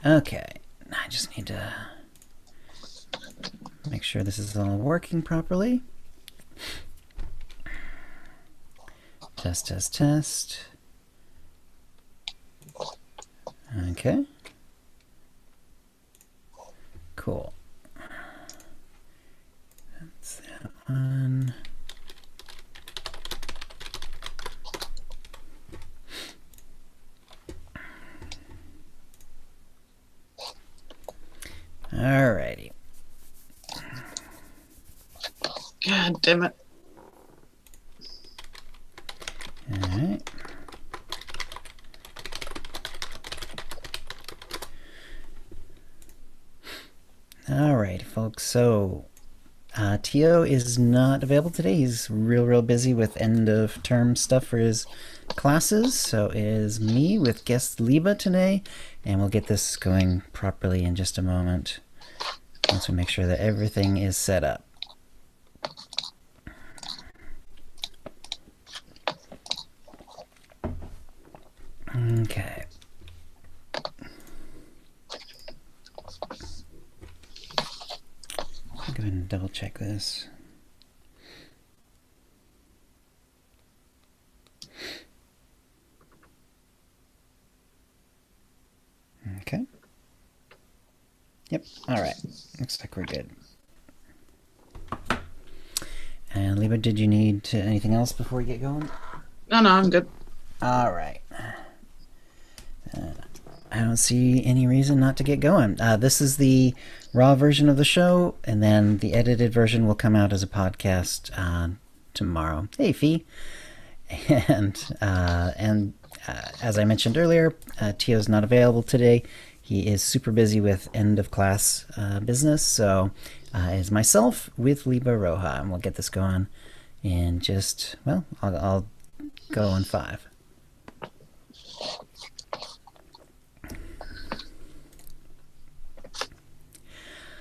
Okay, I just need to make sure this is all working properly. Test, test, test. Okay. Cool. That's that one. Alrighty. God damn it. Alright. Alright, folks. So, Tio is not available today. He's real busy with end of term stuff for his classes. So it is me with guest Liba today, and we'll get this going properly in just a moment once we make sure that everything is set up. Okay. I'll go ahead and double check this. Okay. Yep. All right. Looks like we're good. And Liba, did you need anything else before we get going? No, I'm good. All right. I don't see any reason not to get going. This is the raw version of the show, and then the edited version will come out as a podcast tomorrow. Hey, Fee. And as I mentioned earlier, Tio's not available today. He is super busy with end of class business, so it's myself with Liba Roja, and we'll get this going in just, well, I'll go in 5.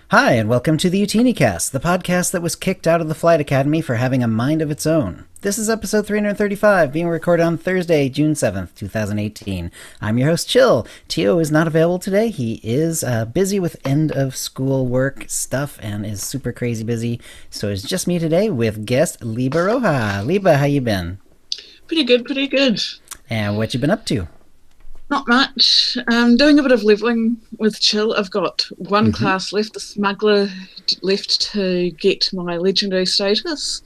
Hi, and welcome to the OotiniCast, the podcast that was kicked out of the Flight Academy for having a mind of its own. This is episode 335, being recorded on Thursday, June 7th, 2018. I'm your host, Chill. Tio is not available today. He is busy with end-of-school work stuff and is super crazy busy, so it's just me today with guest Liba Roja. Liba, how you been? Pretty good. And what you been up to? Not much. Doing a bit of leveling with Chill. I've got one class left, the smuggler left to get my legendary status.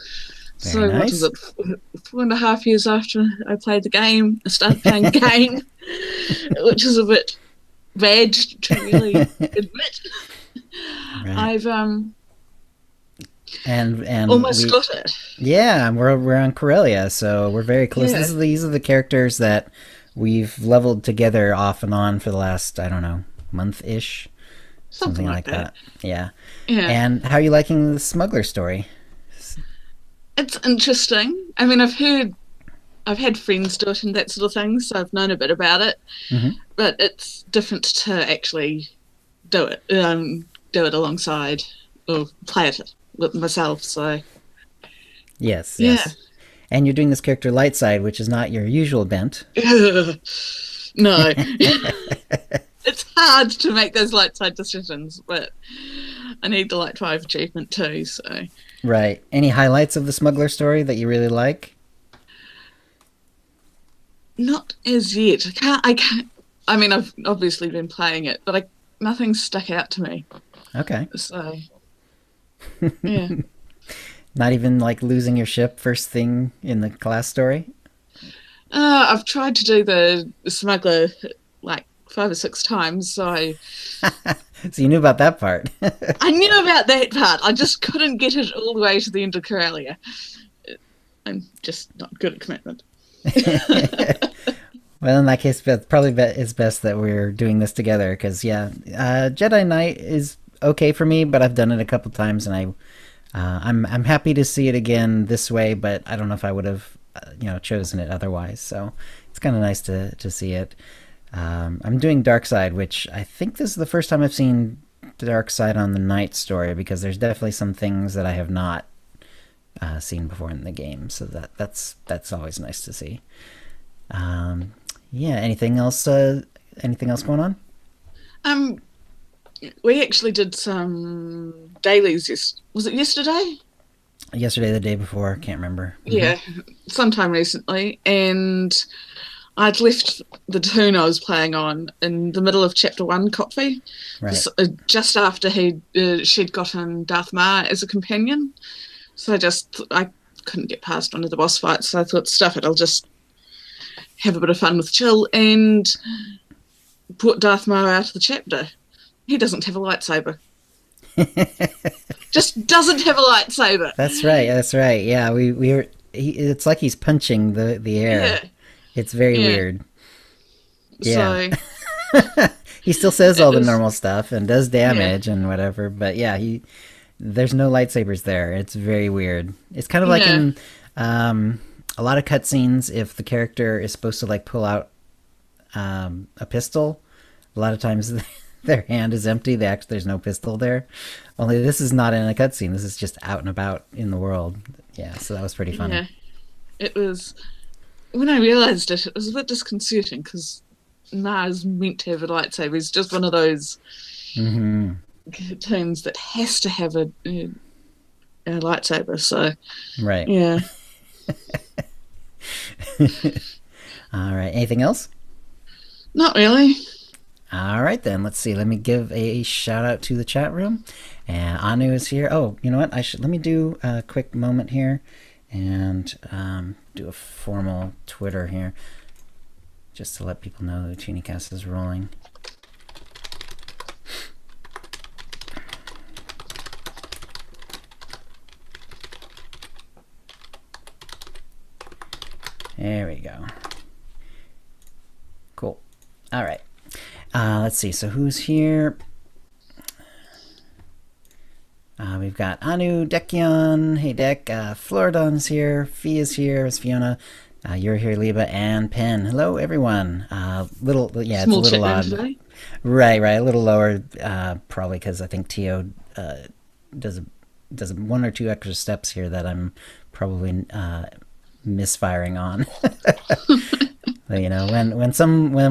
Very nice. What is it? 4.5 years after I played the game, I started playing the game, which is a bit bad to really admit. Right. I've and almost got it. Yeah, we're on Corellia, so we're very close. Yeah. These are the characters that we've leveled together off and on for the last, I don't know, month-ish. Something like that. Yeah. And how are you liking the smuggler story? It's interesting. I mean, I've had friends do it and that sort of thing, so I've known a bit about it. But it's different to actually do it alongside or play it with myself. So Yes. And you're doing this character light side, which is not your usual bent. No. It's hard to make those light side decisions, but I need the light 5 achievement too, so. Right. Any highlights of the smuggler story that you really like? Not as yet. I can't. I mean, I've obviously been playing it, but nothing stuck out to me. Okay. So, yeah. Not even like losing your ship first thing in the class story? I've tried to do the smuggler like 5 or 6 times, so. So you knew about that part. I knew about that part. I just couldn't get it all the way to the end of Corellia. I'm just not good at commitment. Well, in that case, probably it's best that we're doing this together, because Jedi Knight is okay for me, but I've done it a couple times, and I'm happy to see it again this way, but I don't know if I would have chosen it otherwise. So it's kind of nice to see it. I'm doing Dark Side, which I think this is the first time I've seen Dark Side on the Night story, because there's definitely some things that I have not seen before in the game. So that's always nice to see. Anything else? Anything else going on? Um, we actually did some dailies. Was it yesterday? Yesterday, the day before, can't remember. Yeah, sometime recently, and I'd left the tune I was playing on in the middle of chapter one, Coffee, Right. just after she'd gotten Darth Maul as a companion. So I couldn't get past one of the boss fights. So I thought, stuff it, I'll just have a bit of fun with chill and put Darth Maul out of the chapter. He doesn't have a lightsaber. Just doesn't have a lightsaber. That's right. That's right. Yeah, we were. It's like he's punching the air. Yeah, It's very yeah. weird. Yeah. So He still says it all the was, normal stuff and does yeah, damage and whatever, but yeah, he there's no lightsabers there. It's very weird. It's kind of like yeah, in a lot of cutscenes. If the character is supposed to like pull out a pistol, a lot of times their hand is empty. There's no pistol there. Only this is not in a cutscene. This is just out and about in the world. Yeah, so that was pretty funny. yeah. It was when I realised it, it was a bit disconcerting because Mars meant to have a lightsaber. He's just one of those Hmm. cartoons that has to have a lightsaber. So Right. yeah, All right. Anything else? not really. All right, then. Let's see. Let me give a shout out to the chat room. And Anu is here. Oh, you know what? Let me do a quick moment here and do a formal Twitter here just to let people know the OotiniCast is rolling. There we go. Cool. All right. Let's see. So who's here? We've got Anu, Dekion, hey Dek, Floridon's here, Fee is here, it's Fiona, you're here, Liba, and Pen. Hello, everyone. Yeah, it's a Small little chat room odd. today. Right, a little lower, probably because I think Tio does does one or two extra steps here that I'm probably misfiring on. You know, when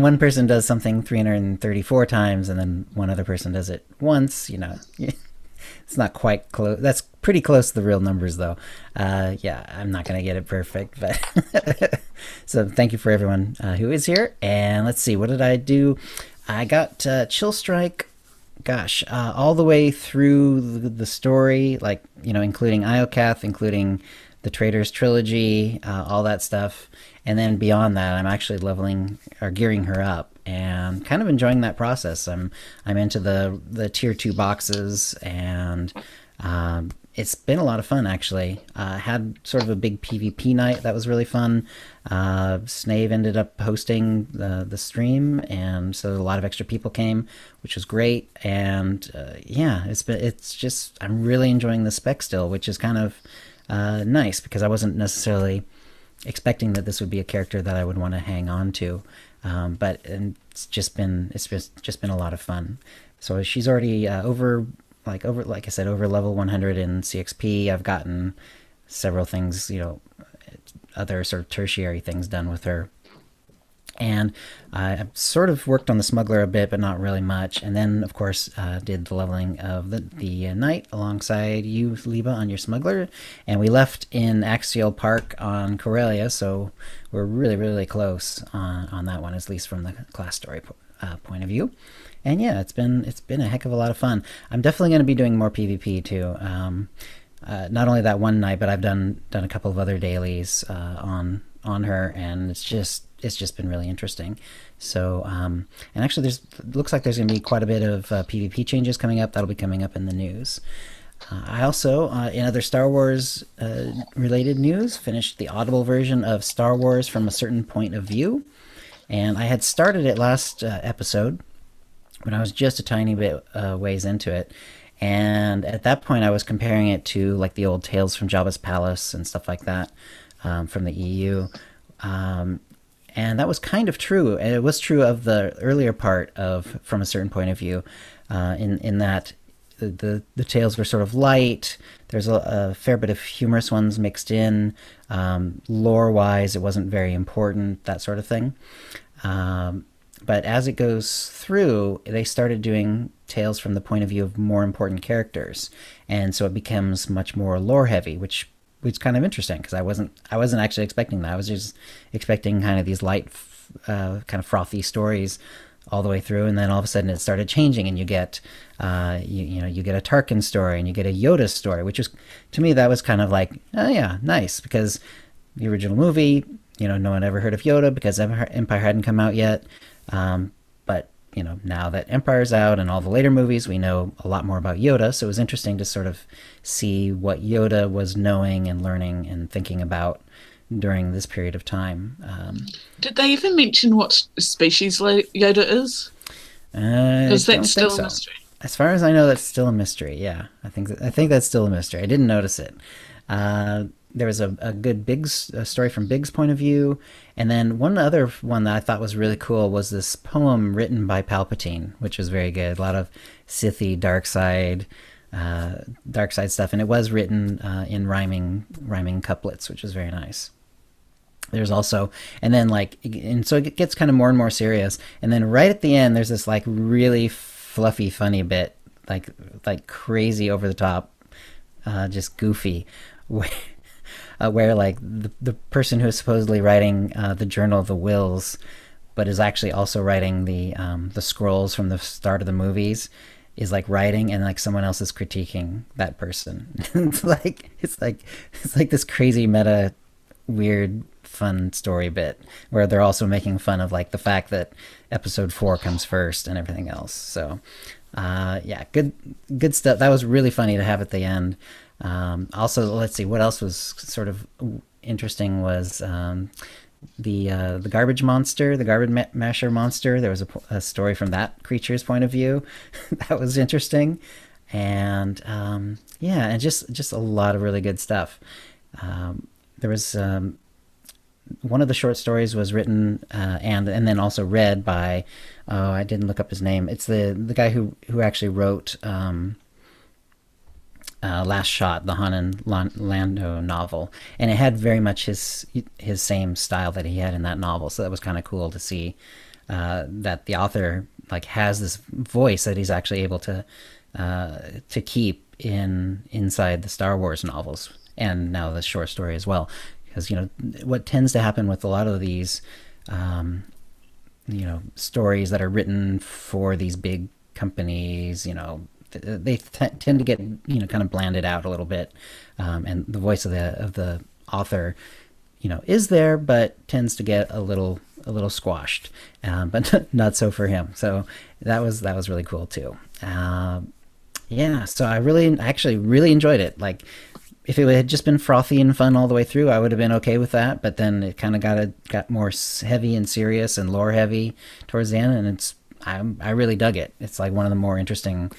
one person does something 334 times and then one other person does it once, you know, it's not quite close. That's pretty close to the real numbers, though. Yeah, I'm not gonna get it perfect, but so thank you for everyone who is here. And let's see, what did I do? I got Chill Strike. Gosh, all the way through the story, like, you know, including Iocath, including the Traders trilogy, all that stuff, and then beyond that, I'm actually leveling or gearing her up, and kind of enjoying that process. I'm into the tier 2 boxes, and it's been a lot of fun actually. Had sort of a big PvP night that was really fun. Snave ended up hosting the stream, and so a lot of extra people came, which was great. And yeah, it's just I'm really enjoying the spec still, which is kind of nice because I wasn't necessarily expecting that this would be a character that I would want to hang on to. But it's just been a lot of fun. So she's already over like I said, over level 100 in CXP. I've gotten several things, you know, other sort of tertiary things done with her. And I sort of worked on the smuggler a bit, but not really much. And then, of course, did the leveling of the knight alongside you, Liba, on your smuggler. And we left in Axial Park on Corellia, so we're really, really close on that one, at least from the class story point of view. And yeah, it's been a heck of a lot of fun. I'm definitely going to be doing more PvP too. Not only that one night, but I've done a couple of other dailies on her, and it's just been really interesting. So and actually looks like there's going to be quite a bit of PvP changes coming up. That'll be coming up in the news. I also, in other Star Wars related news, finished the Audible version of Star Wars from a Certain Point of View, and I had started it last episode when I was just a tiny bit ways into it. And at that point, I was comparing it to like the old Tales from Jabba's Palace and stuff like that from the EU. And that was kind of true. And it was true of the earlier part of From a Certain Point of View, in that the tales were sort of light. There's a fair bit of humorous ones mixed in. Lore-wise, it wasn't very important, that sort of thing. But as it goes through, they started doing tales from the point of view of more important characters, and so it becomes much more lore heavy, which is kind of interesting because I wasn't actually expecting that. I was just expecting kind of these light, kind of frothy stories all the way through, and then all of a sudden it started changing, and you get you get a Tarkin story and you get a Yoda story, which was, to me, that was kind of like, oh yeah, nice, because the original movie, no one ever heard of Yoda because Empire hadn't come out yet. But now that Empire's out and all the later movies, we know a lot more about Yoda. So it was interesting to sort of see what Yoda was knowing and learning and thinking about during this period of time. Did they even mention what species Yoda is? I Is that don't think still a so. mystery? As far as I know, that's still a mystery. Yeah, I think that's still a mystery. I didn't notice it. Uh, there was a good Biggs story from Biggs' point of view, and then one other one that I thought was really cool was this poem written by Palpatine, which was very good. A lot of Sithy dark side stuff, and it was written in rhyming couplets, which was very nice. There's also, and then and so it gets kind of more and more serious, and then right at the end there's this like really fluffy funny bit, like crazy over the top, just goofy, where, where like the person who is supposedly writing the Journal of the Wills, but is actually also writing the scrolls from the start of the movies, is like writing, and like someone else is critiquing that person. It's like this crazy meta weird fun story bit where they're also making fun of like the fact that episode 4 comes first and everything else. So yeah, good stuff. That was really funny to have at the end. Also, let's see what else was sort of interesting was the garbage monster, the masher monster. There was a story from that creature's point of view. That was interesting. And yeah, and just a lot of really good stuff. There was one of the short stories was written and then also read by, oh, I didn't look up his name. It's the guy who actually wrote Last Shot, the Han and Lando novel, and it had very much his same style that he had in that novel. So that was kind of cool to see that the author like has this voice that he's actually able to keep inside the Star Wars novels, and now the short story as well. Because what tends to happen with a lot of these stories that are written for these big companies, they tend to get kind of blanded out a little bit, and the voice of the author is there, but tends to get a little squashed, but not so for him. So that was really cool too. Yeah, so I actually really enjoyed it. Like, if it had just been frothy and fun all the way through, I would have been okay with that. But then it kind of got more heavy and serious and lore heavy towards the end, and I really dug it. It's like one of the more interesting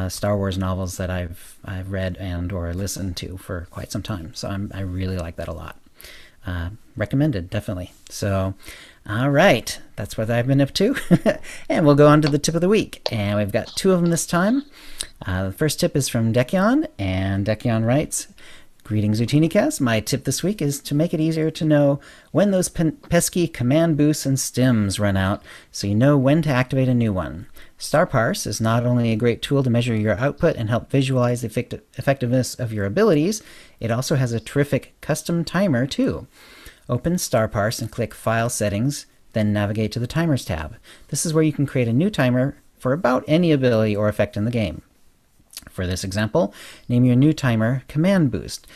Star Wars novels that I've read and or listened to for quite some time. So I really like that a lot. Recommended, definitely. So, all right, that's what I've been up to. And we'll go on to the tip of the week. And we've got 2 of them this time. The first tip is from Dekion, and Dekion writes, "Greetings, OotiniCast. My tip this week is to make it easier to know when those pesky command boosts and stims run out, so you know when to activate a new one. Star Parse is not only a great tool to measure your output and help visualize the effectiveness of your abilities, it also has a terrific custom timer too. Open Star Parse and click File Settings, then navigate to the Timers tab. This is where you can create a new timer for about any ability or effect in the game. For this example, name your new timer Command Boost.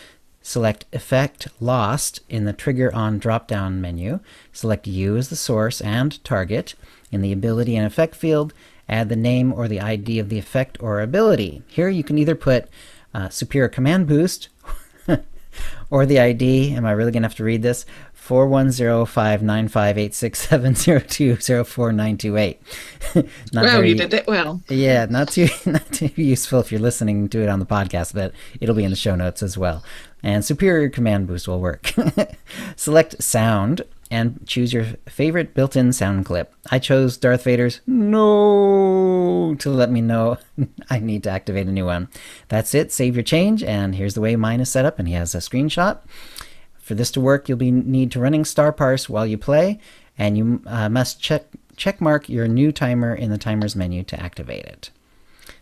Select Effect Lost in the Trigger On drop-down menu. Select You as the source and target. In the Ability and Effect field, add the name or the ID of the effect or ability. Here you can either put Superior Command Boost or the ID, am I really going to have to read this? 410595867020498. Well, you did that well. Yeah, not too useful if you're listening to it on the podcast, but it'll be in the show notes as well. And Superior Command Boost will work. Select Sound and choose your favorite built-in sound clip. I chose Darth Vader's "No" to let me know I need to activate a new one. That's it. Save your change, and here's the way mine is set up, and he has a screenshot. For this to work, you'll need to running Star Parse while you play, and you must checkmark your new timer in the timer's menu to activate it.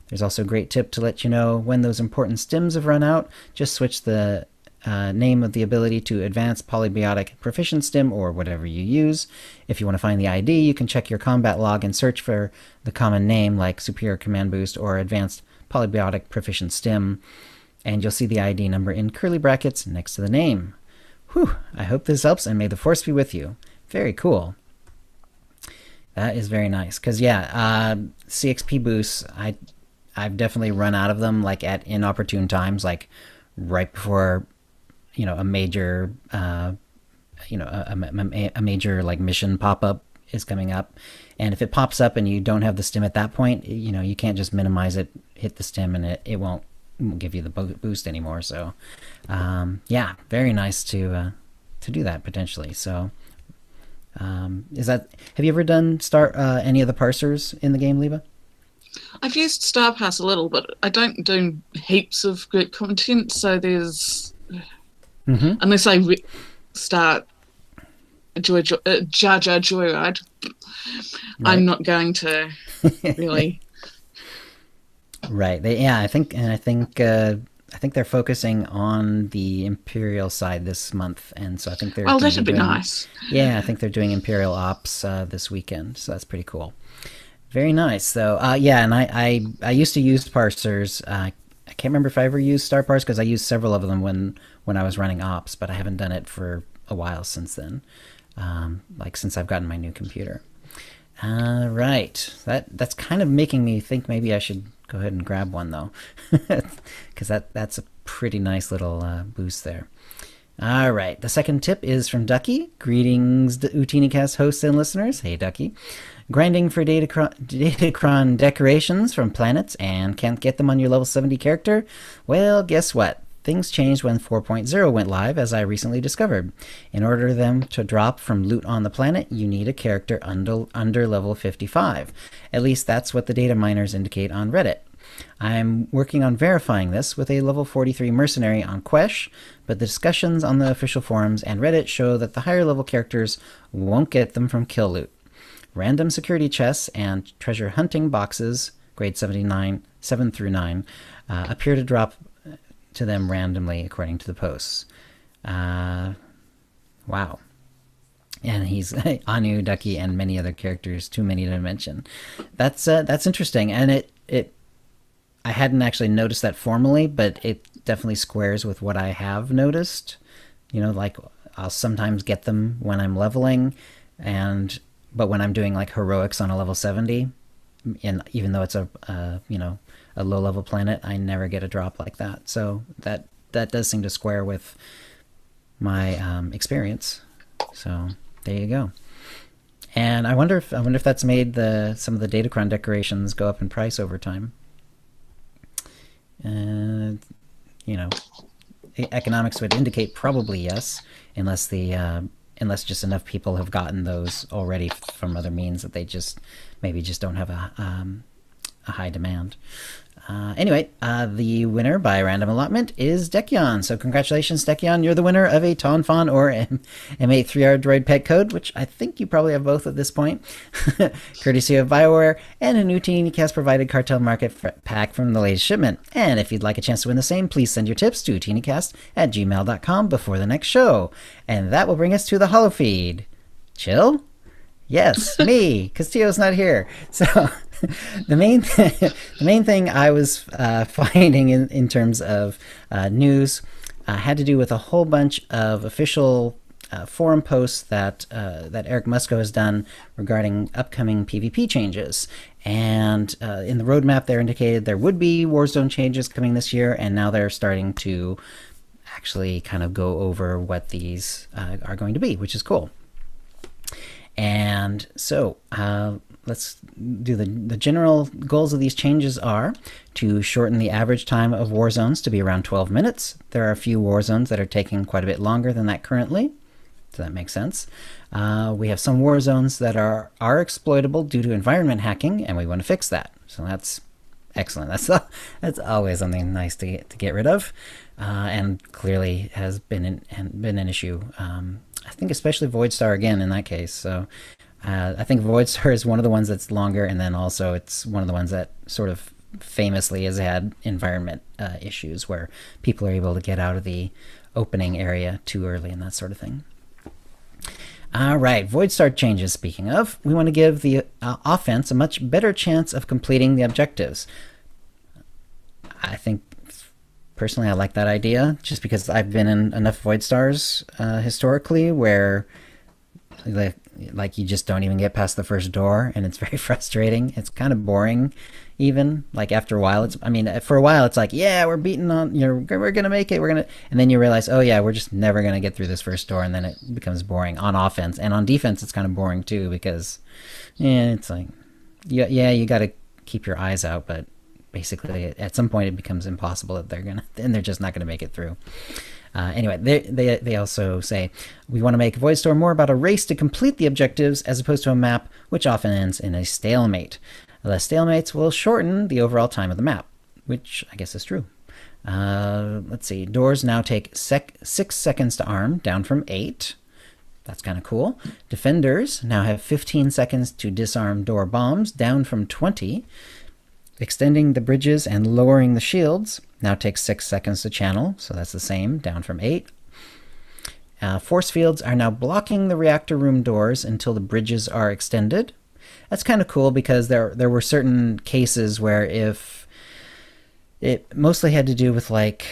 There's also a great tip to let you know when those important stims have run out. Just switch the name of the ability to Advanced Polybiotic Proficient Stim or whatever you use. If you want to find the ID, you can check your combat log and search for the common name like Superior Command Boost or Advanced Polybiotic Proficient Stim, and you'll see the ID number in curly brackets next to the name. Whew, I hope this helps, and may the force be with you. Very cool. That is very nice, because yeah, CXP boosts, I've definitely run out of them like at inopportune times, like right before a major a major like mission pop-up is coming up, and if it pops up and you don't have the stim at that point, you can't just minimize it, hit the stim, and it won't give you the boost anymore. So yeah, very nice to do that potentially. So have you ever done any of the parsers in the game, Leva? I've used Star Pass a little, but I don't do heaps of group content, so there's unless I start Jar Jar Joyride, right. I'm not going to really. Right. I think they're focusing on the Imperial side this month, and so I think they're. Well, that'd be nice. Yeah, I think they're doing Imperial Ops this weekend, so that's pretty cool. Very nice. So yeah, and I used to use parsers. I can't remember if I ever used Star Parse because I used several of them when I was running Ops, but I haven't done it for a while since then. Like since I've gotten my new computer. Right. That's kind of making me think maybe I should go ahead and grab one though, because that's a pretty nice little boost there. All right. The second tip is from Ducky. Greetings, OotiniCast hosts and listeners. Hey, Ducky. Grinding for Datacron decorations from planets and can't get them on your level 70 character? Well, guess what? Things changed when 4.0 went live, as I recently discovered. In order for them to drop from loot on the planet, you need a character under level 55. At least that's what the data miners indicate on Reddit. I'm working on verifying this with a level 43 mercenary on Quesh, but the discussions on the official forums and Reddit show that the higher level characters won't get them from kill loot. Random security chests and treasure hunting boxes, grade 7 through 9, appear to drop to them randomly, according to the posts. Wow. And he's Anu, Ducky, and many other characters, too many to mention. That's interesting, and I hadn't actually noticed that formally, but it definitely squares with what I have noticed. Like I'll sometimes get them when I'm leveling, but when I'm doing like heroics on a level 70, and even though it's a low level planet, I never get a drop like that. So that does seem to square with my experience. So there you go. And I wonder if that's made some of the Datacron decorations go up in price over time. Economics would indicate probably yes, unless just enough people have gotten those already from other means that they just don't have a high demand. Anyway, the winner by random allotment is Dekyon. So congratulations, Dekyon. You're the winner of a Tonfon or M83R droid pet code, which I think you probably have both at this point, courtesy of BioWare, and a new OotiniCast provided cartel market pack from the latest shipment. And if you'd like a chance to win the same, please send your tips to OotiniCast@gmail.com before the next show. And that will bring us to the holofeed. Chill? Yes, me. Castillo's not here. So the main thing I was finding in terms of news had to do with a whole bunch of official forum posts that Eric Musco has done regarding upcoming PvP changes. And in the roadmap, there indicated there would be Warzone changes coming this year, and now they're starting to actually kind of go over what these are going to be, which is cool. And so let's do the general goals of these changes are to shorten the average time of war zones to be around 12 minutes. There are a few war zones that are taking quite a bit longer than that currently, so that makes sense. We have some war zones that are exploitable due to environment hacking, and we want to fix that. So that's excellent. That's always something nice to get rid of, and clearly has been an issue. I think especially Voidstar again in that case. So I think Void Star is one of the ones that's longer, and then also it's one of the ones that sort of famously has had environment issues where people are able to get out of the opening area too early and that sort of thing. All right, Void Star changes. Speaking of, we want to give the offense a much better chance of completing the objectives. I think personally I like that idea just because I've been in enough Void Stars historically where like you just don't even get past the first door and it's very frustrating. It's kind of boring even like after a while. It's, I mean, for a while it's like, yeah, we're beating on, you know, we're gonna make it, we're gonna, and then you realize, oh yeah, we're just never gonna get through this first door, and then it becomes boring on offense. And on defense it's kind of boring too because yeah, it's like, yeah, you gotta keep your eyes out, but basically at some point it becomes impossible that they're just not gonna make it through. Anyway, they also say we want to make Void Storm more about a race to complete the objectives as opposed to a map which often ends in a stalemate. The stalemates will shorten the overall time of the map, which I guess is true. Let's see. Doors now take 6 seconds to arm, down from 8. That's kind of cool. Defenders now have 15 seconds to disarm door bombs, down from 20. Extending the bridges and lowering the shields now takes 6 seconds to channel, so that's the same, down from 8. Force fields are now blocking the reactor room doors until the bridges are extended. That's kind of cool because there were certain cases where if it mostly had to do with like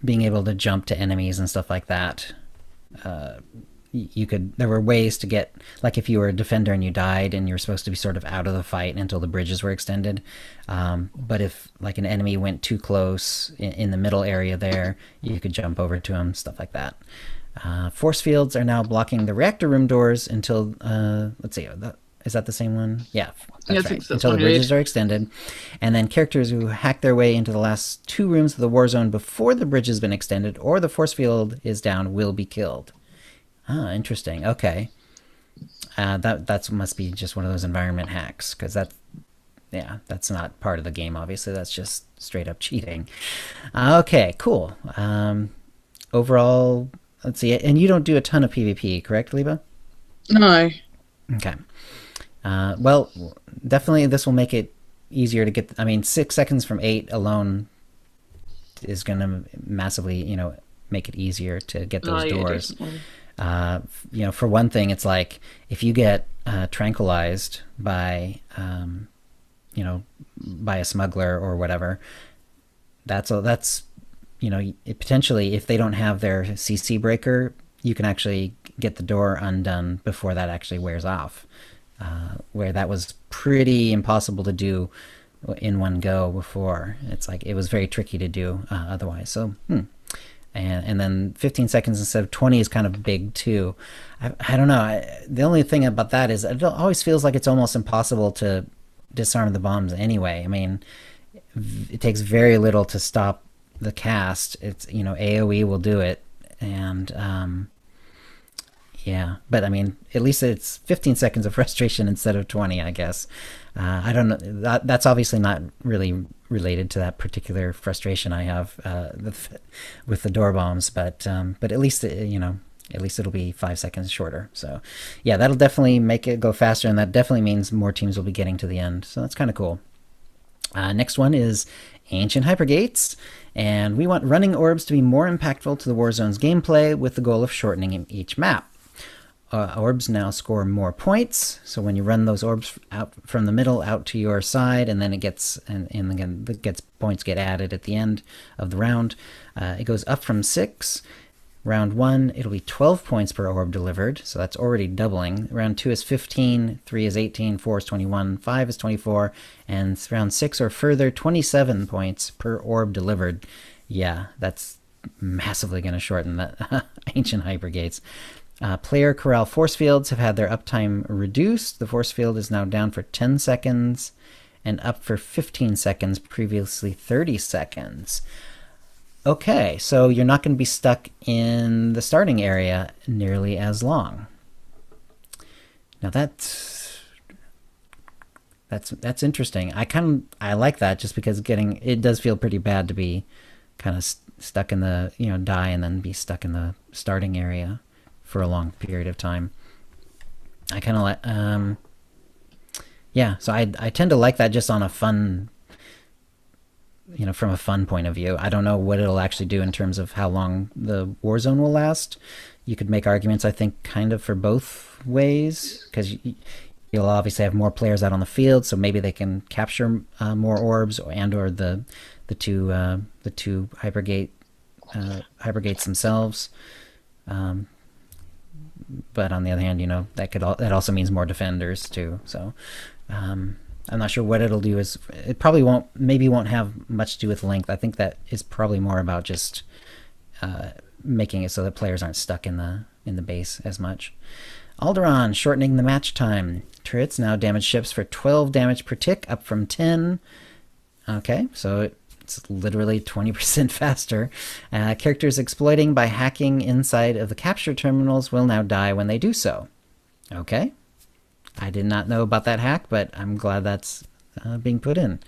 being able to jump to enemies and stuff like that. There were ways to get, like if you were a defender and you died and you were supposed to be sort of out of the fight until the bridges were extended. But if like an enemy went too close in the middle area there, you could jump over to him, stuff like that. Force fields are now blocking the reactor room doors until, let's see, is that the same one? Yeah, that's right. Until the bridges are extended. And then characters who hack their way into the last 2 rooms of the war zone before the bridge has been extended or the force field is down will be killed. Ah, interesting. Okay. That must be just one of those environment hacks, because that's not part of the game, obviously. That's just straight up cheating. Okay, cool. Overall, let's see. And you don't do a ton of PvP, correct, Liba? No. Okay. Well, definitely this will make it easier to get. I mean, 6 seconds from 8 alone is going to massively, make it easier to get those doors. Definitely. For one thing, it's like if you get tranquilized by, by a smuggler or whatever, that's potentially if they don't have their CC breaker, you can actually get the door undone before that actually wears off. Where that was pretty impossible to do in one go before. It's like it was very tricky to do otherwise. So. And then 15 seconds instead of 20 is kind of big too. I don't know. The only thing about that is it always feels like it's almost impossible to disarm the bombs anyway. I mean, it takes very little to stop the cast. It's, AoE will do it. And yeah, but I mean, at least it's 15 seconds of frustration instead of 20, I guess. I don't know. That's obviously not really related to that particular frustration I have with the door bombs, but at least at least it'll be 5 seconds shorter. So yeah, that'll definitely make it go faster, and that definitely means more teams will be getting to the end. So that's kind of cool. Next one is Ancient Hypergates, and we want running orbs to be more impactful to the Warzone's gameplay with the goal of shortening each map. Orbs now score more points, so when you run those orbs out from the middle out to your side, and then it gets and again points get added at the end of the round. It goes up from 6. Round 1, it'll be 12 points per orb delivered, so that's already doubling. Round 2 is 15, 3 is 18, 4 is 21, 5 is 24, and round 6 or further, 27 points per orb delivered. Yeah, that's massively going to shorten that Ancient Hypergates. Player corral force fields have had their uptime reduced. The force field is now down for 10 seconds and up for 15 seconds, previously 30 seconds. Okay, so you're not going to be stuck in the starting area nearly as long. Now that's interesting. I like that just because it does feel pretty bad to be kind of stuck in the die and then be stuck in the starting area for a long period of time. I kind of like, yeah. So I tend to like that just on a fun, from a fun point of view. I don't know what it'll actually do in terms of how long the Warzone will last. You could make arguments, I think, kind of for both ways, because you'll obviously have more players out on the field, so maybe they can capture more orbs, or the two hypergates themselves. But on the other hand, that also means more defenders too. So I'm not sure what it'll do. It probably won't have much to do with length. I think that is probably more about just making it so that players aren't stuck in the base as much. Alderaan, shortening the match time. Turrets now damage ships for 12 damage per tick, up from 10. Okay, so it's literally 20% faster. Characters exploiting by hacking inside of the capture terminals will now die when they do so. Okay. I did not know about that hack, but I'm glad that's being put in.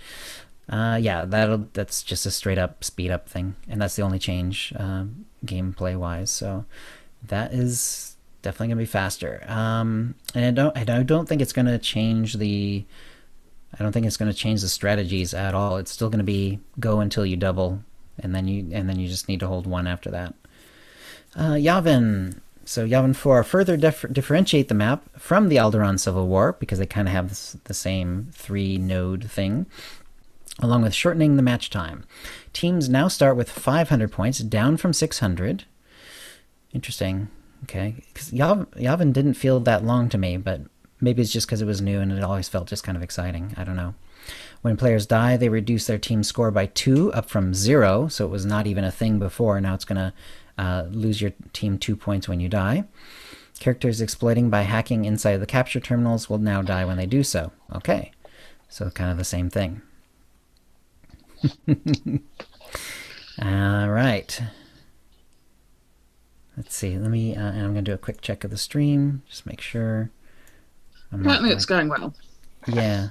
Yeah, that's just a straight up speed up thing, and that's the only change gameplay wise. So that is definitely gonna be faster. And I don't think it's gonna change the. I don't think it's going to change the strategies at all. It's still going to be go until you double, and then you just need to hold one after that. Yavin. So Yavin 4 further differentiate the map from the Alderaan Civil War, because they kind of have the same 3-node thing, along with shortening the match time. Teams now start with 500 points, down from 600. Interesting. Okay, because Yavin didn't feel that long to me, but maybe it's just because it was new and it always felt just kind of exciting. I don't know. When players die, they reduce their team score by 2, up from 0. So it was not even a thing before. Now it's going to lose your team 2 points when you die. Characters exploiting by hacking inside the capture terminals will now die when they do so. Okay. So kind of the same thing. All right. Let's see. Let me, and I'm going to do a quick check of the stream. Just make sure. Apparently it's going well. Yeah.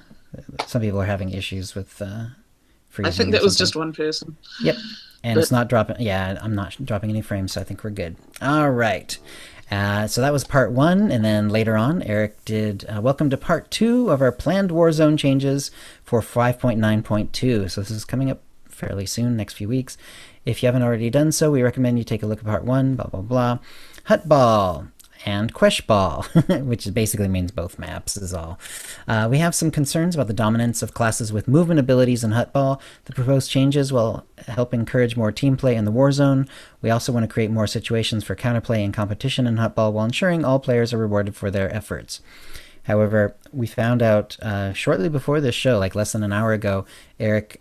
Some people are having issues with freezing. I think that was just one person. Yep. And it's not dropping. Yeah, I'm not dropping any frames, so I think we're good. All right. So that was part 1, and then later on, Eric did welcome to part 2 of our planned Warzone changes for 5.9.2. So this is coming up fairly soon, next few weeks. If you haven't already done so, we recommend you take a look at part 1, blah, blah, blah. Hut Ball and Quesh Ball, which basically means both maps is all. We have some concerns about the dominance of classes with movement abilities in Hut Ball. The proposed changes will help encourage more team play in the Warzone. We also want to create more situations for counterplay and competition in Hut Ball while ensuring all players are rewarded for their efforts. However, we found out shortly before this show, like less than an hour ago, Eric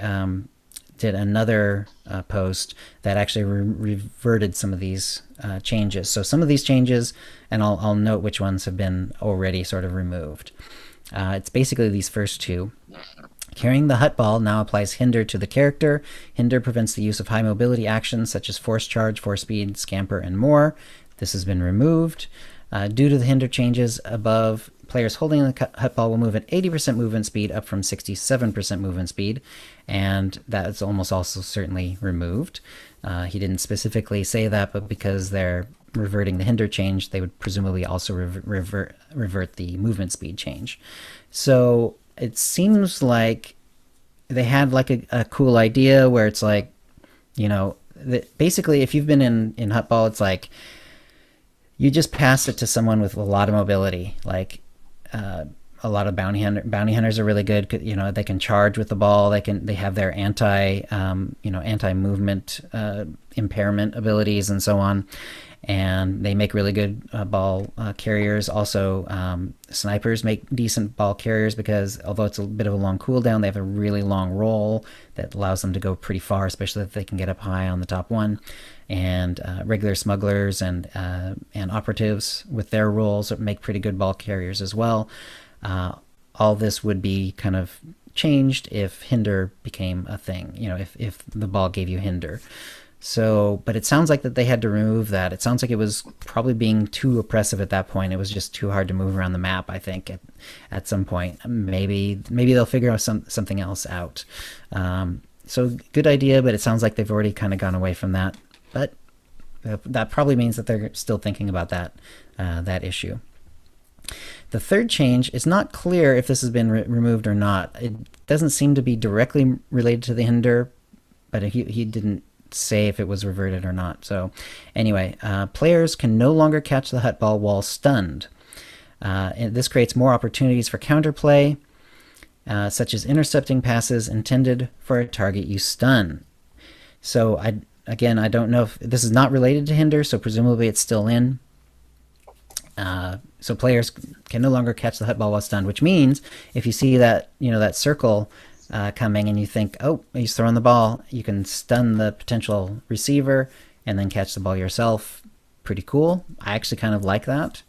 did another post that actually reverted some of these changes. So some of these changes, and I'll note which ones have been already sort of removed. It's basically these first 2. Carrying the Hut Ball now applies Hinder to the character. Hinder prevents the use of high mobility actions such as Force Charge, Force Speed, Scamper, and more. This has been removed. Due to the Hinder changes above, players holding the Hut Ball will move at 80% movement speed, up from 67% movement speed, and that is almost also certainly removed. He didn't specifically say that, but because they're reverting the Hinder change, they would presumably also revert the movement speed change. So it seems like they had like a cool idea where it's like, basically if you've been in Hut Ball, it's like you just pass it to someone with a lot of mobility, like a lot of bounty hunters are really good. They can charge with the ball. They have their anti-movement impairment abilities and so on, and they make really good ball carriers. Also, snipers make decent ball carriers because although it's a bit of a long cooldown, they have a really long roll that allows them to go pretty far, especially if they can get up high on the top one. And regular smugglers and operatives with their roles make pretty good ball carriers as well. All this would be kind of changed if Hinder became a thing, if the ball gave you Hinder. So, but it sounds like that they had to remove that. It sounds like it was probably being too oppressive at that point. It was just too hard to move around the map, I think, at some point. Maybe they'll figure out something else out. So good idea, but it sounds like they've already kind of gone away from that. But that probably means that they're still thinking about that issue. The third change is not clear if this has been removed or not. It doesn't seem to be directly related to the hinder, but he didn't say if it was reverted or not. So anyway, players can no longer catch the hut ball while stunned. And this creates more opportunities for counterplay, such as intercepting passes intended for a target you stun. So I don't know if this is not related to hinder, so presumably it's still in. So players can no longer catch the hut ball while stunned, which means if you see that that circle coming and you think, oh, he's throwing the ball, you can stun the potential receiver and then catch the ball yourself. Pretty cool. I actually kind of like that.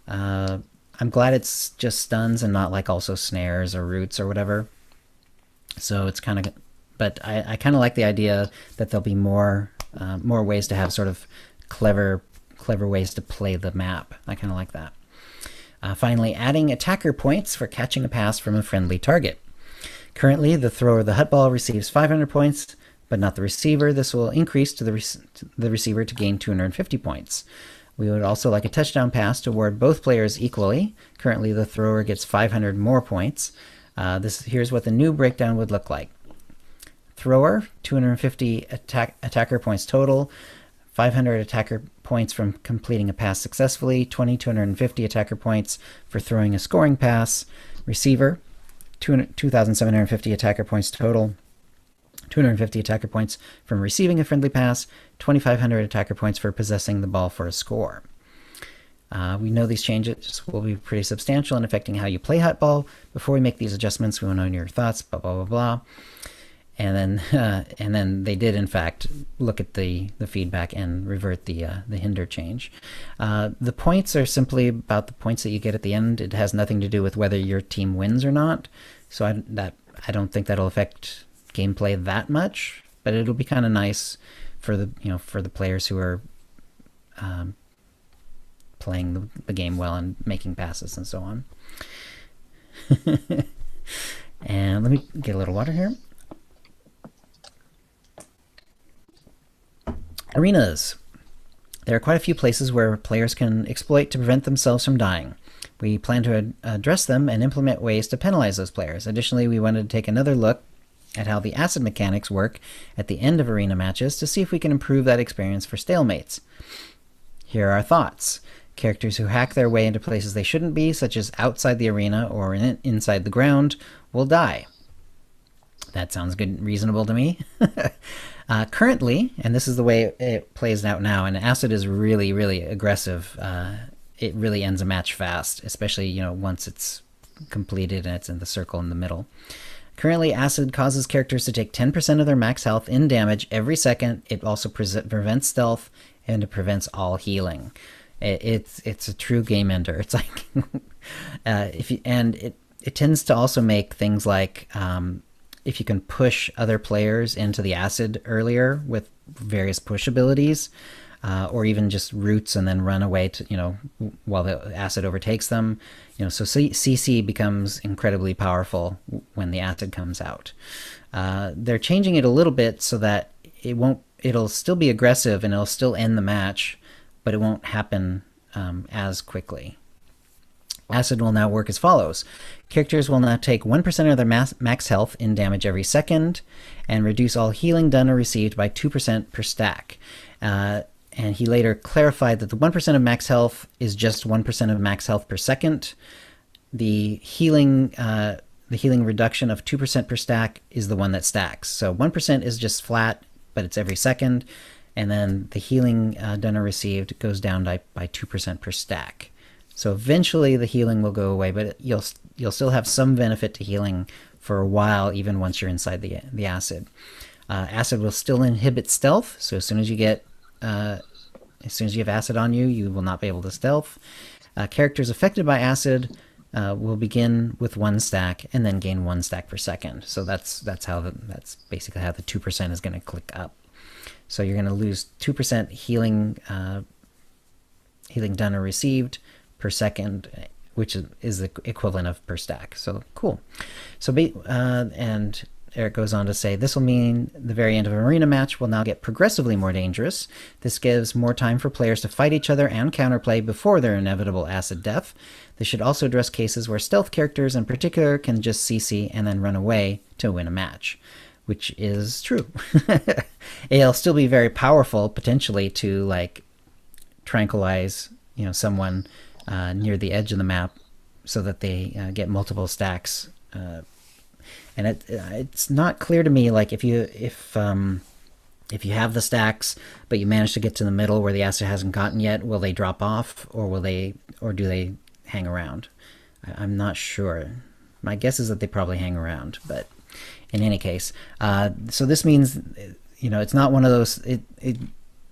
I'm glad it's just stuns and not like also snares or roots or whatever. So it's kind of, but I kind of like the idea that there'll be more ways to have sort of clever ways to play the map. I kind of like that. Finally, adding attacker points for catching a pass from a friendly target. Currently, the thrower of the hut ball receives 500 points, but not the receiver. This will increase to the receiver to gain 250 points. We would also like a touchdown pass to award both players equally. Currently, the thrower gets 500 more points. Here's what the new breakdown would look like. Thrower, 250 attacker points total, 500 attacker points from completing a pass successfully, 250 attacker points for throwing a scoring pass. Receiver, 2,750 attacker points total, 250 attacker points from receiving a friendly pass, 2,500 attacker points for possessing the ball for a score. We know these changes will be pretty substantial in affecting how you play hut ball. Before we make these adjustments, we want to know your thoughts, blah, blah, blah, blah. And then they did in fact look at the feedback and revert the hinder change. The points are simply about the points that you get at the end. It has nothing to do with whether your team wins or not. So I don't think that'll affect gameplay that much. But it'll be kind of nice for the players who are playing the game well and making passes and so on. And let me get a little water here. Arenas. There are quite a few places where players can exploit to prevent themselves from dying. We plan to address them and implement ways to penalize those players. Additionally, we wanted to take another look at how the acid mechanics work at the end of arena matches to see if we can improve that experience for stalemates. Here are our thoughts. Characters who hack their way into places they shouldn't be, such as outside the arena or inside the ground, will die. That sounds good, reasonable to me. Currently, and this is the way it plays out now, and acid is really, really aggressive. It really ends a match fast, especially once it's completed and it's in the circle in the middle. Currently, acid causes characters to take 10% of their max health in damage every second. It also prevents stealth and it prevents all healing. It's a true game ender. It's like it tends to also make things like if you can push other players into the acid earlier with various push abilities, or even just roots and then run away to while the acid overtakes them. So CC becomes incredibly powerful when the acid comes out. They're changing it a little bit so that it'll still be aggressive and it'll still end the match, but it won't happen as quickly. Acid will now work as follows. Characters will now take 1% of their max health in damage every second and reduce all healing done or received by 2% per stack. And he later clarified that the 1% of max health is just 1% of max health per second. The healing reduction of 2% per stack is the one that stacks. So 1% is just flat, but it's every second. And then the healing done or received goes down by 2% per stack. So eventually the healing will go away, but you'll still have some benefit to healing for a while, even once you're inside the acid. Acid will still inhibit stealth, so as soon as you have acid on you, you will not be able to stealth. Characters affected by acid will begin with 1 stack and then gain 1 stack per second. So that's basically how the 2% is going to click up. So you're going to lose 2% healing done or received per second, which is the equivalent of per stack. So cool. So and Eric goes on to say, this will mean the very end of an arena match will now get progressively more dangerous. This gives more time for players to fight each other and counterplay before their inevitable acid death. This should also address cases where stealth characters in particular can just CC and then run away to win a match, which is true. It'll still be very powerful, potentially, to like tranquilize, someone near the edge of the map so that they get multiple stacks. And it's not clear to me, like if you have the stacks but you manage to get to the middle where the acid hasn't gotten yet, will they drop off, or do they hang around? I'm not sure. My guess is that they probably hang around, but in any case, so this means, it's not one of those. It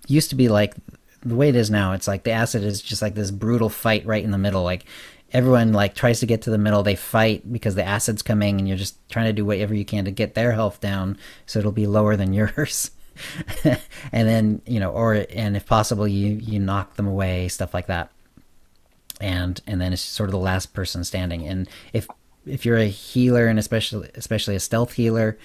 used to be like the way it is now. It's like the acid is just like this brutal fight right in the middle. Like everyone like tries to get to the middle. They fight because the acid's coming, and you're just trying to do whatever you can to get their health down so it'll be lower than yours. And then and if possible, you knock them away, stuff like that. And then it's sort of the last person standing. And if you're a healer, and especially a stealth healer,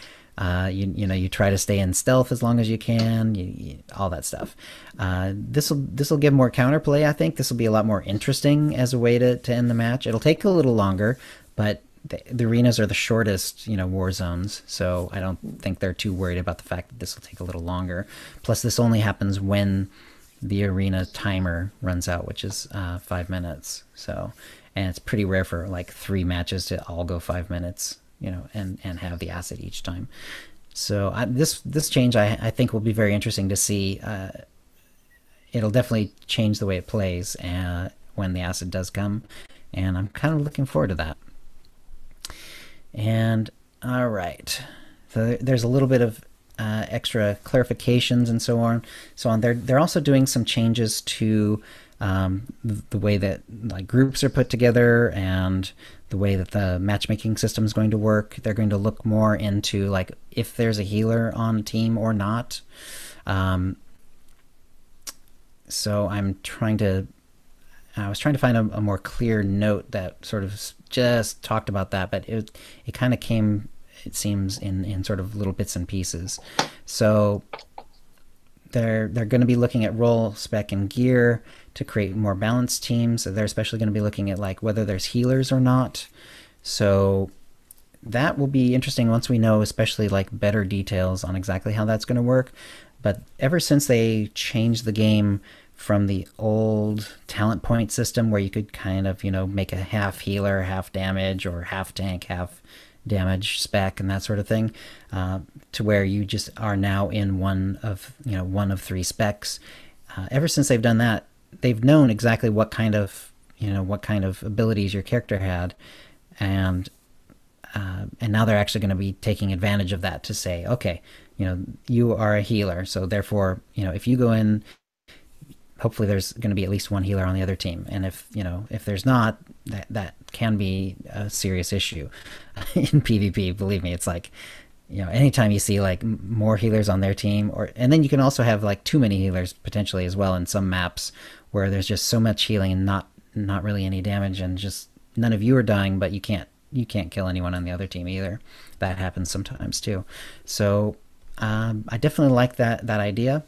you try to stay in stealth as long as you can, all that stuff. This will give more counterplay. I think this will be a lot more interesting as a way to end the match. It'll take a little longer, but the arenas are the shortest, war zones, so I don't think they're too worried about the fact that this will take a little longer. Plus, this only happens when the arena timer runs out, which is 5 minutes. So, and it's pretty rare for like 3 matches to all go 5 minutes, and have the acid each time. So this change I think will be very interesting to see. It'll definitely change the way it plays when the acid does come, and I'm kind of looking forward to that. And all right, so there's a little bit of extra clarifications and so on. They're also doing some changes to the way that like groups are put together and the way that the matchmaking system is going to work. They're going to look more into like if there's a healer on a team or not. So I was trying to find a more clear note that sort of just talked about that, but it kind of came, it seems, in sort of little bits and pieces. So they're going to be looking at role, spec, and gear to create more balanced teams. So they're especially going to be looking at like whether there's healers or not. So that will be interesting once we know, especially like better details on exactly how that's going to work. But ever since they changed the game from the old talent point system where you could kind of, make a half healer, half damage, or half tank, half damage spec and that sort of thing, to where you just are now in one of 3 specs. Ever since they've done that, they've known exactly what kind of abilities your character had, and now they're actually going to be taking advantage of that to say, okay, you are a healer, so therefore, if you go in, hopefully there's going to be at least one healer on the other team, and if there's not, that can be a serious issue in PvP. Believe me, it's like, anytime you see like more healers on their team, and then you can also have like too many healers potentially as well in some maps where there's just so much healing and not really any damage, and just none of you are dying, but you can't kill anyone on the other team either. That happens sometimes too. So I definitely like that idea.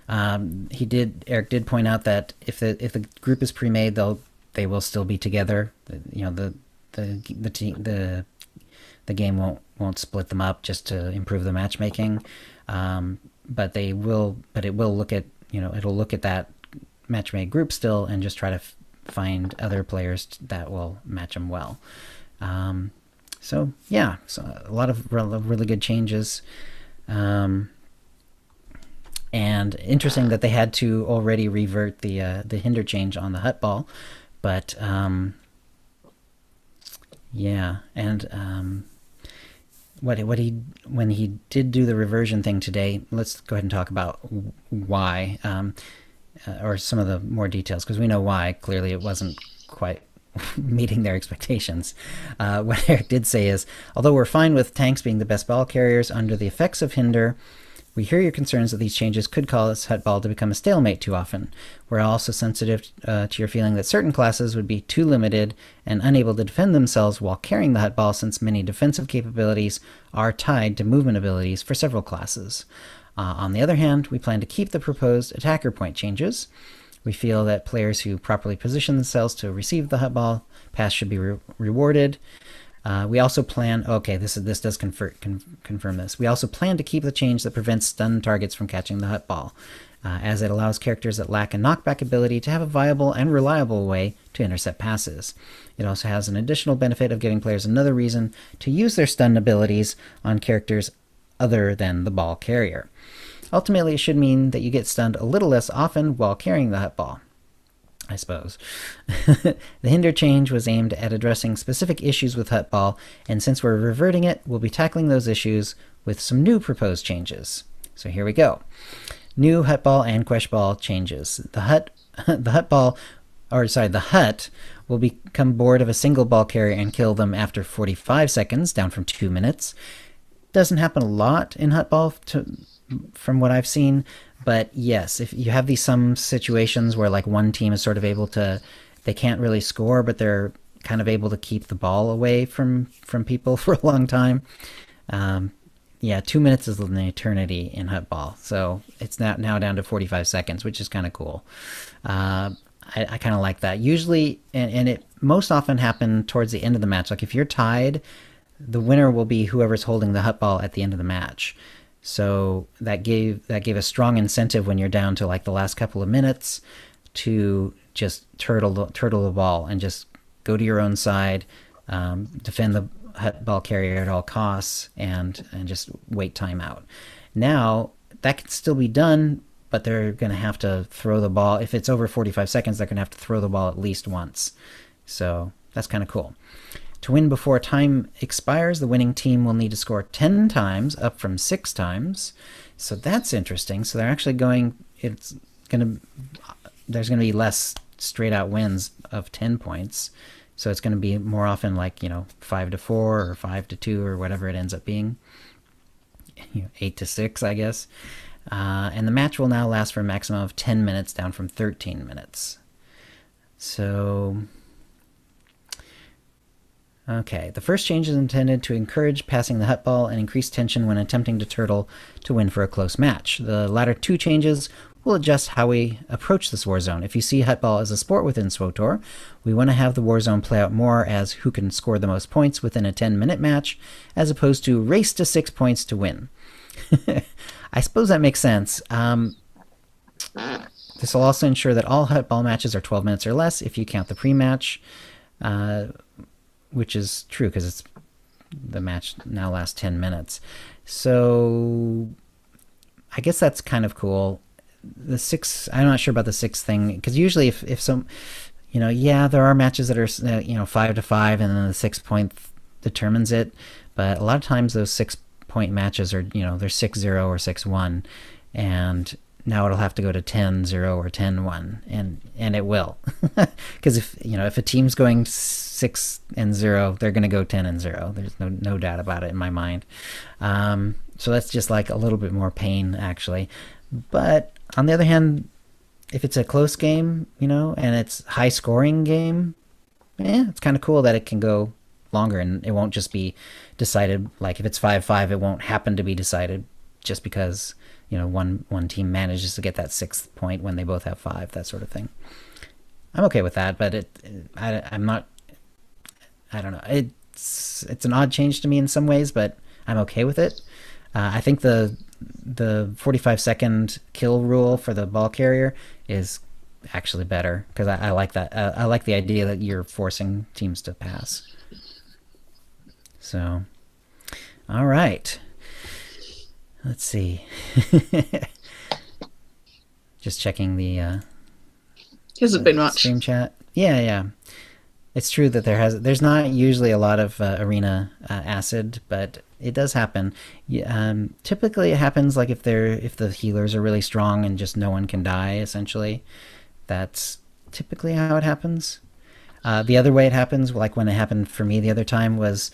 Eric did point out that if the group is pre-made, they will still be together. The game won't split them up just to improve the matchmaking. But it will look at it'll look at that match-made group still and just try to find other players that will match them well. So a lot of really good changes. And interesting that they had to already revert the hinder change on the hut ball, but and when he did do the reversion thing today, let's go ahead and talk about why, or some of the more details, because we know why. Clearly, it wasn't quite meeting their expectations. What Eric did say is, although we're fine with tanks being the best ball carriers under the effects of hinder, We hear your concerns that these changes could cause Hutball to become a stalemate too often. We're also sensitive to your feeling that certain classes would be too limited and unable to defend themselves while carrying the Hutball, since many defensive capabilities are tied to movement abilities for several classes. On the other hand, we plan to keep the proposed attacker point changes. We feel that players who properly position themselves to receive the Hutball pass should be rewarded. We also plan... Okay, this does confirm this. We also plan to keep the change that prevents stun targets from catching the Hutball, as it allows characters that lack a knockback ability to have a viable and reliable way to intercept passes. It also has an additional benefit of giving players another reason to use their stun abilities on characters other than the ball carrier. Ultimately, it should mean that you get stunned a little less often while carrying the Hutball, I suppose. The hinder change was aimed at addressing specific issues with Hutball, and since we're reverting it, we'll be tackling those issues with some new proposed changes. So here we go. New Hutball and Queshball changes. The Hut will become bored of a single ball carrier and kill them after 45 seconds, down from 2 minutes. Doesn't happen a lot in Hutball, from what I've seen, but yes, if you have some situations where like one team is sort of able to, they can't really score, but they're kind of able to keep the ball away from people for a long time. Yeah, 2 minutes is an eternity in Hutball, so it's now down to 45 seconds, which is kind of cool. I kind of like that. Usually, and it most often happen towards the end of the match. Like if you're tied, the winner will be whoever's holding the Hutball at the end of the match. So that gave a strong incentive when you're down to like the last couple of minutes to just turtle the ball and just go to your own side, defend the Hutball carrier at all costs, and just wait time out. Now that can still be done, but they're going to have to throw the ball. If it's over 45 seconds, they're going to have to throw the ball at least once. So that's kind of cool. To win before time expires, the winning team will need to score 10 times, up from 6 times. So that's interesting. So they're actually there's going to be less straight out wins of 10 points. So it's going to be more often like, 5-4 or 5-2 or whatever it ends up being. 8-6, I guess. And the match will now last for a maximum of 10 minutes, down from 13 minutes. So... Okay, the first change is intended to encourage passing the Hutball and increase tension when attempting to turtle to win for a close match. The latter two changes will adjust how we approach this Warzone. If you see Hutball as a sport within SWTOR, we want to have the Warzone play out more as who can score the most points within a 10-minute match, as opposed to race to 6 points to win. I suppose that makes sense. This will also ensure that all Hutball matches are 12 minutes or less if you count the pre-match, which is true because the match now lasts 10 minutes. So I guess that's kind of cool. The 6, I'm not sure about the 6 thing, because usually if some, yeah, there are matches that are 5-5 and then the 6 point determines it, but a lot of times those 6 point matches are, they're 6-0 or 6-1, and now it'll have to go to 10-0 or 10-1, and it will, because if a team's going 6-0, they're going to go 10-0. There's no doubt about it in my mind. So that's just like a little bit more pain, actually. But on the other hand, if it's a close game, and it's high scoring game, it's kind of cool that it can go longer and it won't just be decided. Like if it's 5-5, it won't happen to be decided just because one team manages to get that 6th point when they both have 5, that sort of thing. I'm okay with that, but I'm not. I don't know. It's an odd change to me in some ways, but I'm okay with it. I think the 45-second kill rule for the ball carrier is actually better, because I like that. I like the idea that you're forcing teams to pass. So, all right. Let's see. Just checking the hasn't been much stream chat. Yeah. It's true that there's not usually a lot of arena acid, but it does happen. Typically, it happens like if the healers are really strong and just no one can die. Essentially, that's typically how it happens. The other way it happens, like when it happened for me the other time, was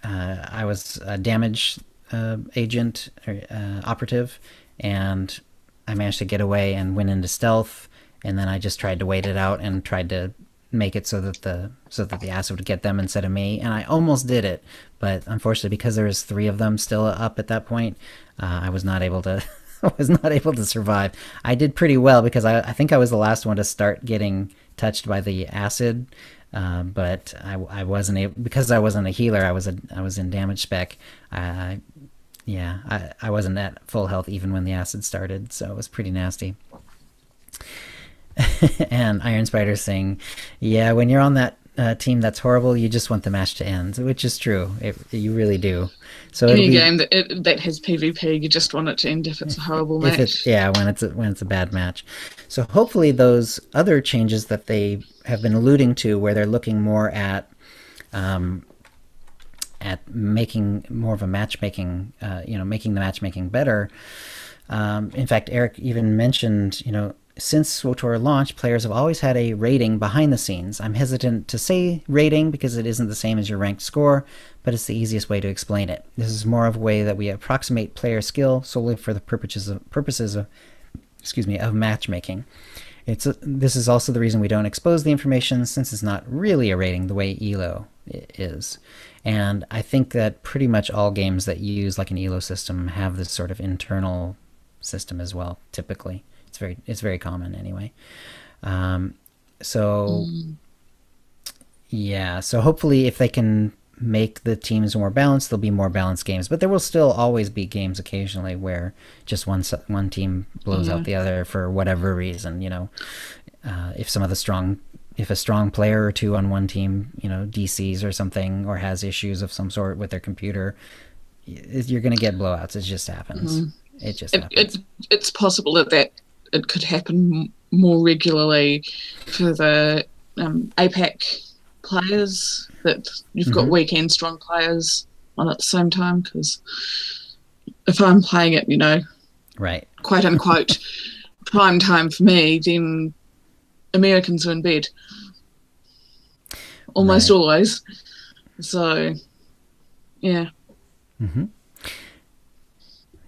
I was damaged agent or operative, and I managed to get away and went into stealth. And then I just tried to wait it out and tried to make it so that the acid would get them instead of me, and I almost did it, but unfortunately, because there was three of them still up at that point, I was not able to. I was not able to survive. I did pretty well because I think I was the last one to start getting touched by the acid, but I wasn't able, because I wasn't a healer. I was in damage spec. I wasn't at full health even when the acid started, so it was pretty nasty. And Iron Spider saying, "Yeah, when you're on that team that's horrible, you just want the match to end," which is true. You really do. So any game that has PvP, you just want it to end if it's a horrible match. When it's a bad match. So hopefully those other changes that they have been alluding to, where they're looking more at making more of a matchmaking, making the matchmaking better. In fact, Eric even mentioned, since SWTOR launch, players have always had a rating behind the scenes. I'm hesitant to say rating because it isn't the same as your ranked score, but it's the easiest way to explain it. This is more of a way that we approximate player skill solely for the purposes of matchmaking. This is also the reason we don't expose the information, since it's not really a rating the way ELO is. And I think that pretty much all games that use like an ELO system have this sort of internal system as well, typically. It's very common anyway. So hopefully if they can make the teams more balanced, there'll be more balanced games. But there will still always be games occasionally where just one team blows out the other for whatever reason. If a strong player or two on one team, DCs or something, or has issues of some sort with their computer, you're going to get blowouts. It just happens. It just happens. It's possible that it could happen more regularly for the APAC players, that you've got weak and strong players on at the same time, because if I'm playing it, right, quote unquote, prime time for me, then Americans are in bed. Almost always. So, yeah. Mm-hmm.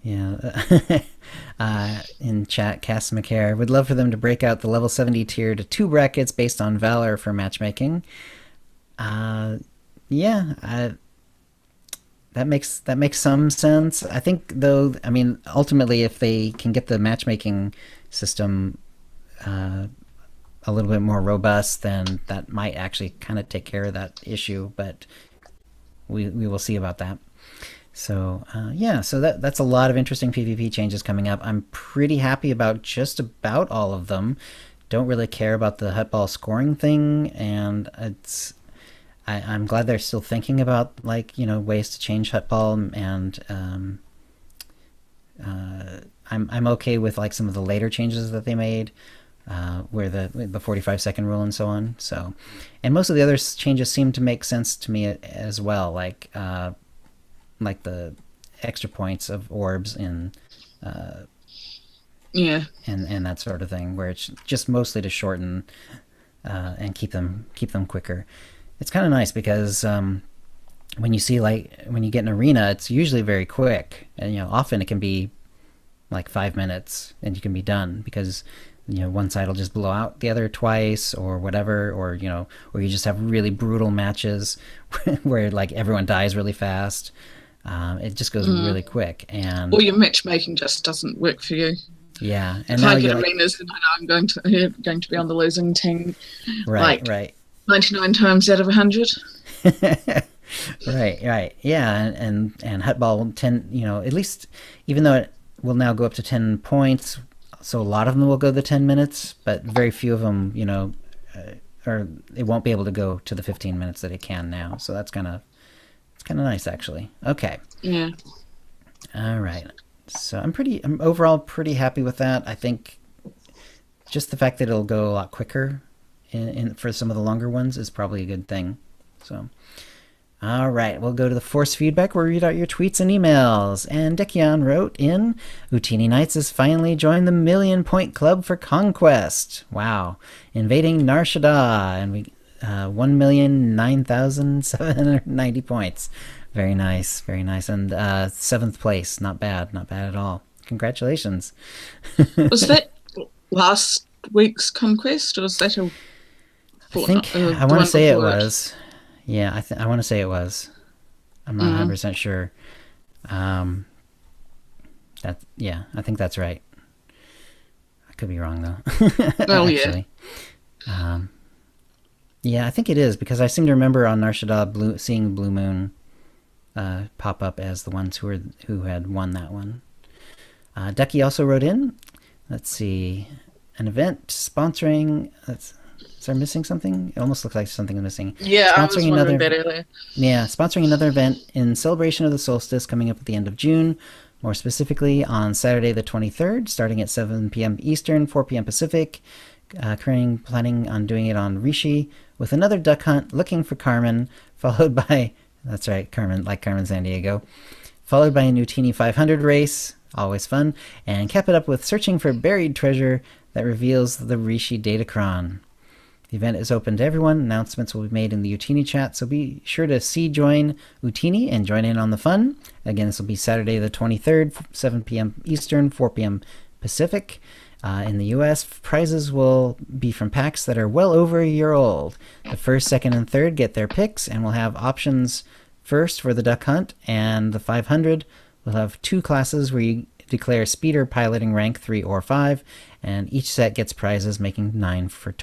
Yeah. In chat, Cass McCare would love for them to break out the level 70 tier to 2 brackets based on valor for matchmaking. That makes some sense. I think, though, ultimately, if they can get the matchmaking system a little bit more robust, then that might actually kind of take care of that issue. But we will see about that. So so that's a lot of interesting PvP changes coming up. I'm pretty happy about just about all of them. Don't really care about the Hutball scoring thing, and I'm glad they're still thinking about ways to change Hutball, and I'm okay with some of the later changes that they made, where the 45-second rule and so on. So, and most of the other changes seem to make sense to me as well, like the extra points of orbs in and that sort of thing, where it's just mostly to shorten and keep them quicker. It's kind of nice because when you get an arena, it's usually very quick, and often it can be like 5 minutes and you can be done, because one side will just blow out the other twice or whatever, or or you just have really brutal matches where everyone dies really fast. It just goes really quick, or your matchmaking just doesn't work for you. Yeah, and if I get arenas and I know I'm going to be on the losing team, right, 99 times out of 100. right, yeah, and Hutball will tend, at least, even though it will now go up to 10 points, so a lot of them will go the 10 minutes, but very few of them, or it won't be able to go to the 15 minutes that it can now. So that's kind of nice, actually. Okay. Yeah. All right. So I'm overall pretty happy with that. I think just the fact that it'll go a lot quicker for some of the longer ones is probably a good thing. So, all right, we'll go to the force feedback where we read out your tweets and emails. And Dekian wrote in, Utini Knights has finally joined the 1,000,000-point club for conquest. Wow. Invading Nar Shaddaa, and we 1,009,790 points. Very nice, very nice. And seventh place, not bad, not bad at all. Congratulations. Was that last week's conquest, or was that a I fortnight, think I the want to one say it before it? was. Yeah, I want to say it was. I'm not Mm. 100% sure. Um, yeah, I think that's right. I could be wrong though. Well, yeah. Actually, um, yeah, I think it is because I seem to remember on Narshada seeing Blue Moon pop up as the ones who had won that one. Ducky also wrote in. Let's see, an event sponsoring. Is there missing something? It almost looks like something is missing. Yeah, I was Sponsoring wondering another. that earlier. Yeah, sponsoring another event in celebration of the solstice coming up at the end of June. More specifically, on Saturday the 23rd, starting at 7 p.m. Eastern, 4 p.m. Pacific. Planning on doing it on Rishi with another duck hunt looking for Carmen, followed by, that's right, Carmen, like Carmen Sandiego, followed by a Nutini 500 race, always fun, and cap it up with searching for buried treasure that reveals the Rishi Datacron. The event is open to everyone. Announcements will be made in the Utini chat, so be sure to join Utini and join in on the fun. Again, this will be Saturday the 23rd, 7 p.m. Eastern, 4 p.m. Pacific. In the US, prizes will be from packs that are well over a year old. The first, second, and third get their picks, and we'll have options first for the duck hunt, and the 500 will have two classes where you declare speeder piloting rank 3 or 5, and each set gets prizes, making 9 for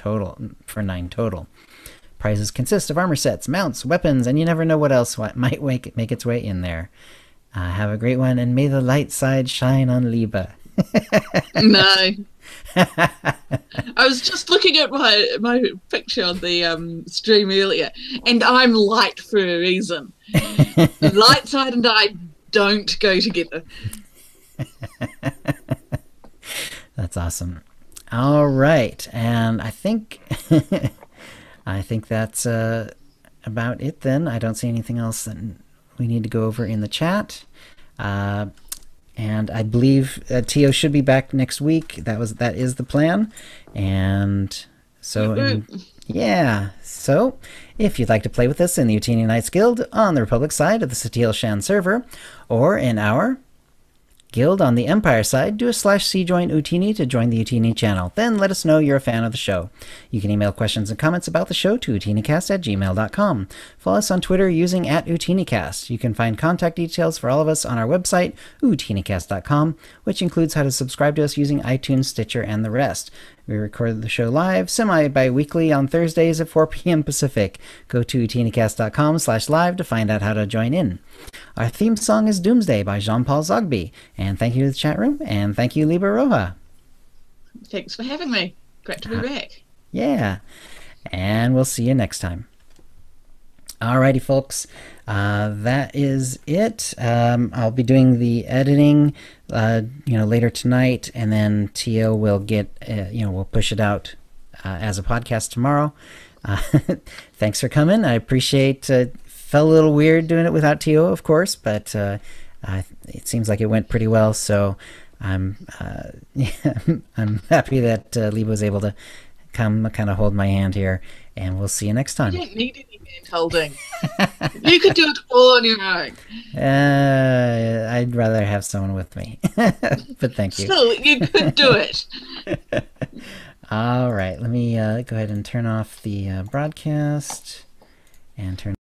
9 total. Prizes consist of armor sets, mounts, weapons, and you never know what else might make its way in there. Have a great one, and may the light side shine on Liba. No. I was just looking at my picture on the stream earlier, and I'm light for a reason. Light side and I don't go together. That's awesome. All right, and I think I think that's about it. Then I don't see anything else that we need to go over in the chat. And I believe Tio should be back next week. That is the plan. And so, yeah. So, if you'd like to play with us in the Utini Knights Guild on the Republic side of the Satil Shan server, or in our Guild on the Empire side, do a /c join Utini to join the Utini channel. Then let us know you're a fan of the show. You can email questions and comments about the show to utinicast@gmail.com. Follow us on Twitter using @utinicast. You can find contact details for all of us on our website, utinicast.com, which includes how to subscribe to us using iTunes, Stitcher, and the rest. We record the show live, bi-weekly on Thursdays at 4 p.m. Pacific. Go to utinicast.com/live to find out how to join in. Our theme song is Doomsday by Jean-Paul Zogby. And thank you to the chat room, and thank you, Liba Roja. Thanks for having me. Great to be back. Yeah, and we'll see you next time. Alrighty, folks, that is it. I'll be doing the editing, later tonight, and then Tio will get, we'll push it out as a podcast tomorrow. Thanks for coming. I appreciate. Felt a little weird doing it without Tio, of course, but it seems like it went pretty well. So I'm happy that Lee was able to come, kind of hold my hand here, and we'll see you next time. You don't need any hand holding. You could do it all on your own. I'd rather have someone with me, but thank you. Still, you could do it. All right, let me go ahead and turn off the broadcast and turn